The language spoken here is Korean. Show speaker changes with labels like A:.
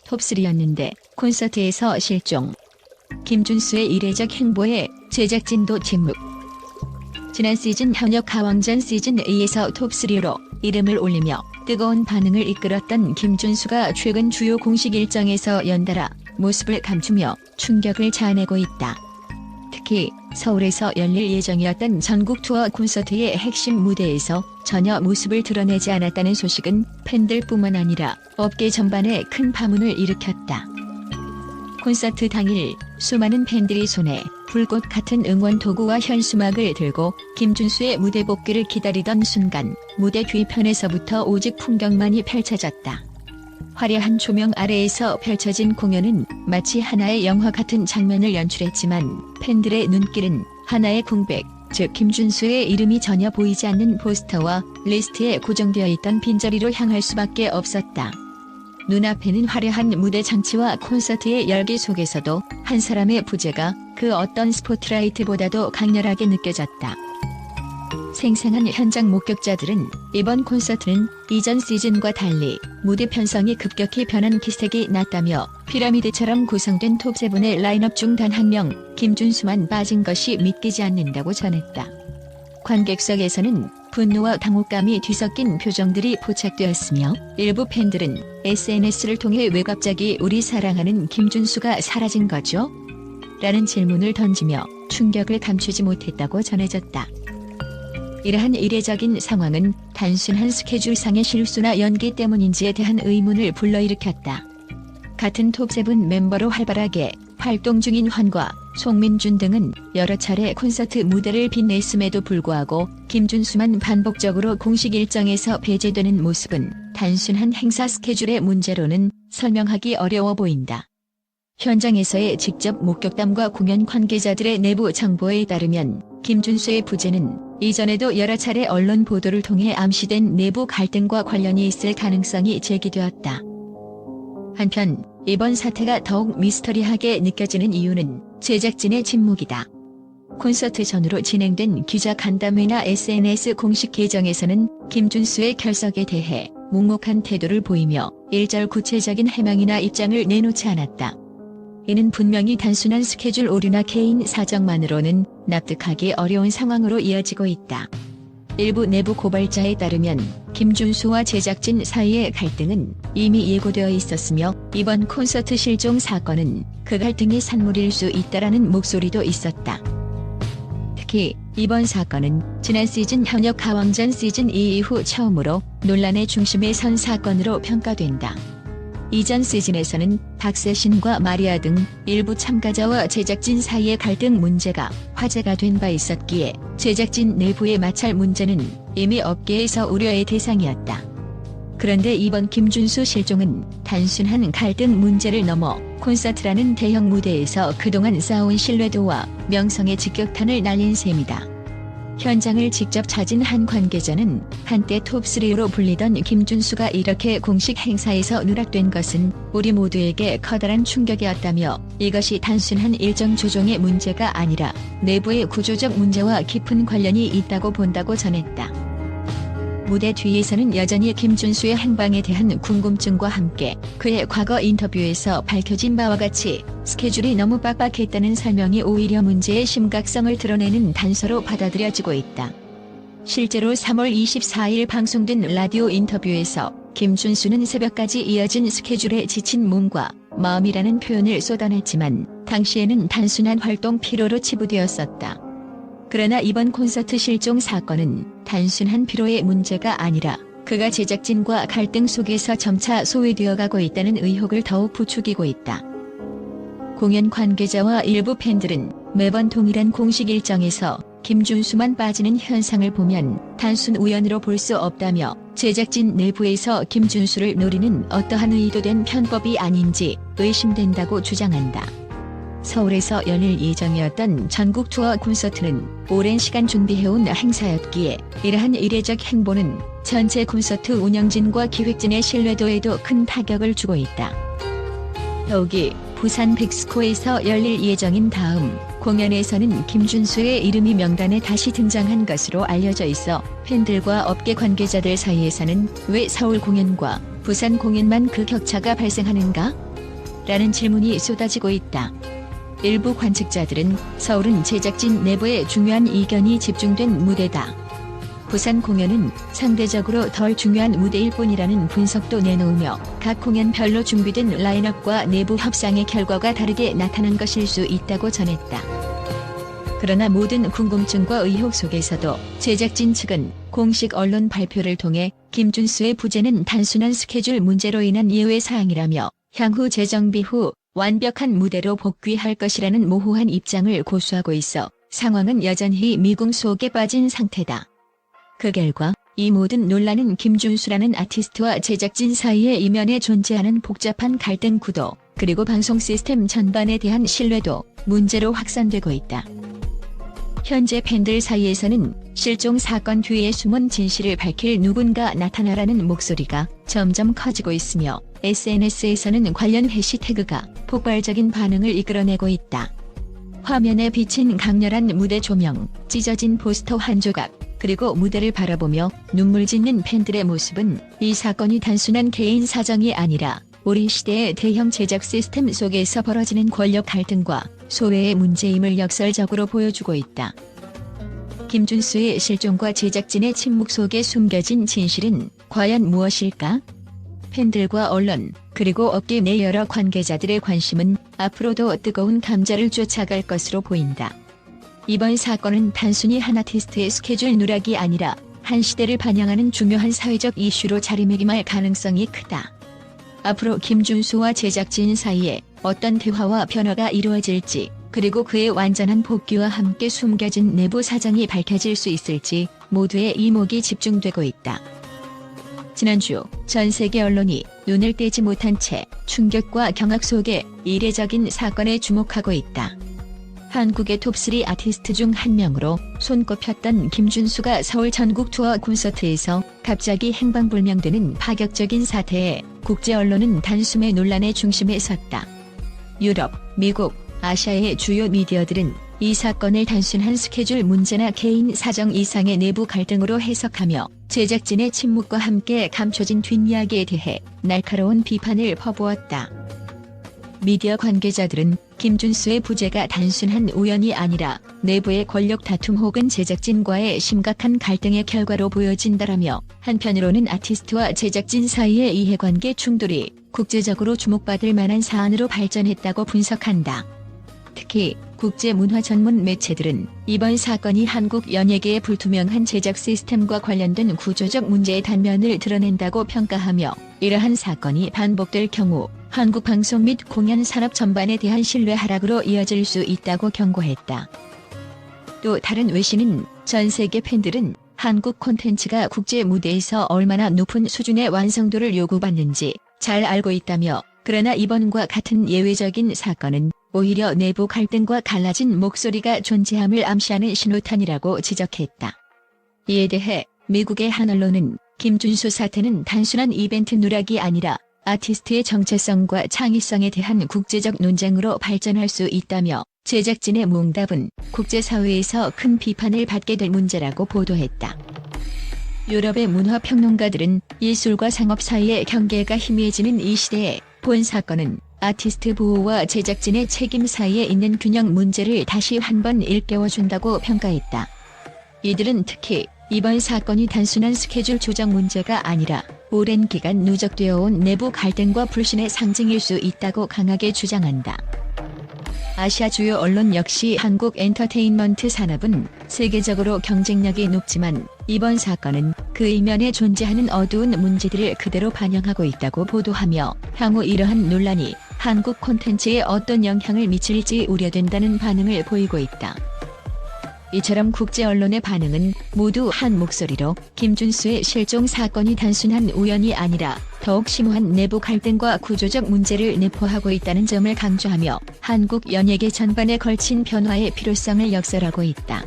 A: 톱3였는데 콘서트에서 실종. 김준수의 이례적 행보에 제작진도 침묵. 지난 시즌 현역 가왕전 시즌2에서 톱3로 이름을 올리며 뜨거운 반응을 이끌었던 김준수가 최근 주요 공식 일정에서 연달아 모습을 감추며 충격을 자아내고 있다. 특히 서울에서 열릴 예정이었던 전국 투어 콘서트의 핵심 무대에서 전혀 모습을 드러내지 않았다는 소식은 팬들뿐만 아니라 업계 전반에 큰 파문을 일으켰다. 콘서트 당일 수많은 팬들이 손에 불꽃 같은 응원 도구와 현수막을 들고 김준수의 무대 복귀를 기다리던 순간 무대 뒤편에서부터 오직 풍경만이 펼쳐졌다. 화려한 조명 아래에서 펼쳐진 공연은 마치 하나의 영화 같은 장면을 연출했지만 팬들의 눈길은 하나의 공백, 즉 김준수의 이름이 전혀 보이지 않는 포스터와 리스트에 고정되어 있던 빈자리로 향할 수밖에 없었다. 눈앞에는 화려한 무대 장치와 콘서트의 열기 속에서도 한 사람의 부재가 그 어떤 스포트라이트보다도 강렬하게 느껴졌다. 생생한 현장 목격자들은 이번 콘서트는 이전 시즌과 달리 무대 편성이 급격히 변한 기색이 났다며 피라미드처럼 구성된 톱7의 라인업 중 단 한 명 김준수만 빠진 것이 믿기지 않는다고 전했다. 관객석에서는 분노와 당혹감이 뒤섞인 표정들이 포착되었으며 일부 팬들은 SNS를 통해 왜 갑자기 우리 사랑하는 김준수가 사라진 거죠? 라는 질문을 던지며 충격을 감추지 못했다고 전해졌다. 이러한 이례적인 상황은 단순한 스케줄상의 실수나 연기 때문인지에 대한 의문을 불러일으켰다. 같은 톱7 멤버로 활발하게 활동 중인 환과 송민준 등은 여러 차례 콘서트 무대를 빛냈음에도 불구하고 김준수만 반복적으로 공식 일정에서 배제되는 모습은 단순한 행사 스케줄의 문제로는 설명하기 어려워 보인다. 현장에서의 직접 목격담과 공연 관계자들의 내부 정보에 따르면 김준수의 부재는 이전에도 여러 차례 언론 보도를 통해 암시된 내부 갈등과 관련이 있을 가능성이 제기되었다. 한편 이번 사태가 더욱 미스터리하게 느껴지는 이유는 제작진의 침묵이다. 콘서트 전후로 진행된 기자 간담회나 SNS 공식 계정에서는 김준수의 결석에 대해 묵묵한 태도를 보이며 일절 구체적인 해명이나 입장을 내놓지 않았다. 이는 분명히 단순한 스케줄 오류나 개인 사정만으로는 납득하기 어려운 상황으로 이어지고 있다. 일부 내부 고발자에 따르면 김준수와 제작진 사이의 갈등은 이미 예고되어 있었으며 이번 콘서트 실종 사건은 그 갈등의 산물일 수 있다라는 목소리도 있었다. 특히 이번 사건은 지난 시즌 현역 가왕전 시즌 2 이후 처음으로 논란의 중심에 선 사건으로 평가된다. 이전 시즌에서는 박세신과 마리아 등 일부 참가자와 제작진 사이의 갈등 문제가 화제가 된 바 있었기에 제작진 내부의 마찰 문제는 이미 업계에서 우려의 대상이었다. 그런데 이번 김준수 실종은 단순한 갈등 문제를 넘어 콘서트라는 대형 무대에서 그동안 쌓아온 신뢰도와 명성의 직격탄을 날린 셈이다. 현장을 직접 찾은 한 관계자는 한때 톱3로 불리던 김준수가 이렇게 공식 행사에서 누락된 것은 우리 모두에게 커다란 충격이었다며 이것이 단순한 일정 조정의 문제가 아니라 내부의 구조적 문제와 깊은 관련이 있다고 본다고 전했다. 무대 뒤에서는 여전히 김준수의 행방에 대한 궁금증과 함께 그의 과거 인터뷰에서 밝혀진 바와 같이 스케줄이 너무 빡빡했다는 설명이 오히려 문제의 심각성을 드러내는 단서로 받아들여지고 있다. 실제로 3월 24일 방송된 라디오 인터뷰에서 김준수는 새벽까지 이어진 스케줄에 지친 몸과 마음이라는 표현을 쏟아냈지만 당시에는 단순한 활동 피로로 치부되었었다. 그러나 이번 콘서트 실종 사건은 단순한 피로의 문제가 아니라 그가 제작진과 갈등 속에서 점차 소외되어가고 있다는 의혹을 더욱 부추기고 있다. 공연 관계자와 일부 팬들은 매번 동일한 공식 일정에서 김준수만 빠지는 현상을 보면 단순 우연으로 볼 수 없다며 제작진 내부에서 김준수를 노리는 어떠한 의도된 편법이 아닌지 의심된다고 주장한다. 서울에서 열릴 예정이었던 전국 투어 콘서트는 오랜 시간 준비해온 행사였기에 이러한 이례적 행보는 전체 콘서트 운영진과 기획진의 신뢰도에도 큰 타격을 주고 있다. 더욱이 부산 빅스코에서 열릴 예정인 다음 공연에서는 김준수의 이름이 명단에 다시 등장한 것으로 알려져 있어 팬들과 업계 관계자들 사이에서는 왜 서울 공연과 부산 공연만 그 격차가 발생하는가? 라는 질문이 쏟아지고 있다. 일부 관측자들은 서울은 제작진 내부에 중요한 이견이 집중된 무대다. 부산 공연은 상대적으로 덜 중요한 무대일 뿐이라는 분석도 내놓으며 각 공연별로 준비된 라인업과 내부 협상의 결과가 다르게 나타난 것일 수 있다고 전했다. 그러나 모든 궁금증과 의혹 속에서도 제작진 측은 공식 언론 발표를 통해 김준수의 부재는 단순한 스케줄 문제로 인한 예외 사항이라며 향후 재정비 후 완벽한 무대로 복귀할 것이라는 모호한 입장을 고수하고 있어 상황은 여전히 미궁 속에 빠진 상태다. 그 결과 이 모든 논란은 김준수라는 아티스트와 제작진 사이에 이면에 존재하는 복잡한 갈등 구도, 그리고 방송 시스템 전반에 대한 신뢰도 문제로 확산되고 있다. 현재 팬들 사이에서는 실종 사건 뒤에 숨은 진실을 밝힐 누군가 나타나라는 목소리가 점점 커지고 있으며 SNS에서는 관련 해시태그가 폭발적인 반응을 이끌어내고 있다. 화면에 비친 강렬한 무대 조명, 찢어진 포스터 한 조각, 그리고 무대를 바라보며 눈물 짓는 팬들의 모습은 이 사건이 단순한 개인 사정이 아니라 우리 시대의 대형 제작 시스템 속에서 벌어지는 권력 갈등과 소외의 문제임을 역설적으로 보여주고 있다. 김준수의 실종과 제작진의 침묵 속에 숨겨진 진실은 과연 무엇일까? 팬들과 언론, 그리고 업계 내 여러 관계자들의 관심은 앞으로도 뜨거운 감자를 쫓아갈 것으로 보인다. 이번 사건은 단순히 한 아티스트의 스케줄 누락이 아니라 한 시대를 반영하는 중요한 사회적 이슈로 자리매김할 가능성이 크다. 앞으로 김준수와 제작진 사이에 어떤 대화와 변화가 이루어질지, 그리고 그의 완전한 복귀와 함께 숨겨진 내부 사정이 밝혀질 수 있을지 모두의 이목이 집중되고 있다. 지난주 전 세계 언론이 눈을 떼지 못한 채 충격과 경악 속에 이례적인 사건에 주목하고 있다. 한국의 톱3 아티스트 중 한 명으로 손꼽혔던 김준수가 서울 전국 투어 콘서트에서 갑자기 행방불명되는 파격적인 사태에 국제 언론은 단숨에 논란의 중심에 섰다. 유럽, 미국, 아시아의 주요 미디어들은 이 사건을 단순한 스케줄 문제나 개인 사정 이상의 내부 갈등으로 해석하며 제작진의 침묵과 함께 감춰진 뒷이야기에 대해 날카로운 비판을 퍼부었다. 미디어 관계자들은 김준수의 부재가 단순한 우연이 아니라 내부의 권력 다툼 혹은 제작진과의 심각한 갈등의 결과로 보여진다라며, 한편으로는 아티스트와 제작진 사이의 이해관계 충돌이 국제적으로 주목받을 만한 사안으로 발전했다고 분석한다. 특히 국제문화 전문 매체들은 이번 사건이 한국 연예계의 불투명한 제작 시스템과 관련된 구조적 문제의 단면을 드러낸다고 평가하며, 이러한 사건이 반복될 경우 한국 방송 및 공연 산업 전반에 대한 신뢰 하락으로 이어질 수 있다고 경고했다. 또 다른 외신은 전 세계 팬들은 한국 콘텐츠가 국제 무대에서 얼마나 높은 수준의 완성도를 요구받는지 잘 알고 있다며, 그러나 이번과 같은 예외적인 사건은 오히려 내부 갈등과 갈라진 목소리가 존재함을 암시하는 신호탄이라고 지적했다. 이에 대해 미국의 한 언론은 김준수 사태는 단순한 이벤트 누락이 아니라 아티스트의 정체성과 창의성에 대한 국제적 논쟁으로 발전할 수 있다며, 제작진의 무응답은 국제사회에서 큰 비판을 받게 될 문제라고 보도했다. 유럽의 문화평론가들은 예술과 상업 사이의 경계가 희미해지는 이 시대에 본 사건은 아티스트 보호와 제작진의 책임 사이에 있는 균형 문제를 다시 한번 일깨워준다고 평가했다. 이들은 특히 이번 사건이 단순한 스케줄 조정 문제가 아니라 오랜 기간 누적되어 온 내부 갈등과 불신의 상징일 수 있다고 강하게 주장한다. 아시아 주요 언론 역시 한국 엔터테인먼트 산업은 세계적으로 경쟁력이 높지만 이번 사건은 그 이면에 존재하는 어두운 문제들을 그대로 반영하고 있다고 보도하며, 향후 이러한 논란이 한국 콘텐츠에 어떤 영향을 미칠지 우려된다는 반응을 보이고 있다. 이처럼 국제 언론의 반응은 모두 한 목소리로 김준수의 실종 사건이 단순한 우연이 아니라 더욱 심오한 내부 갈등과 구조적 문제를 내포하고 있다는 점을 강조하며 한국 연예계 전반에 걸친 변화의 필요성을 역설하고 있다.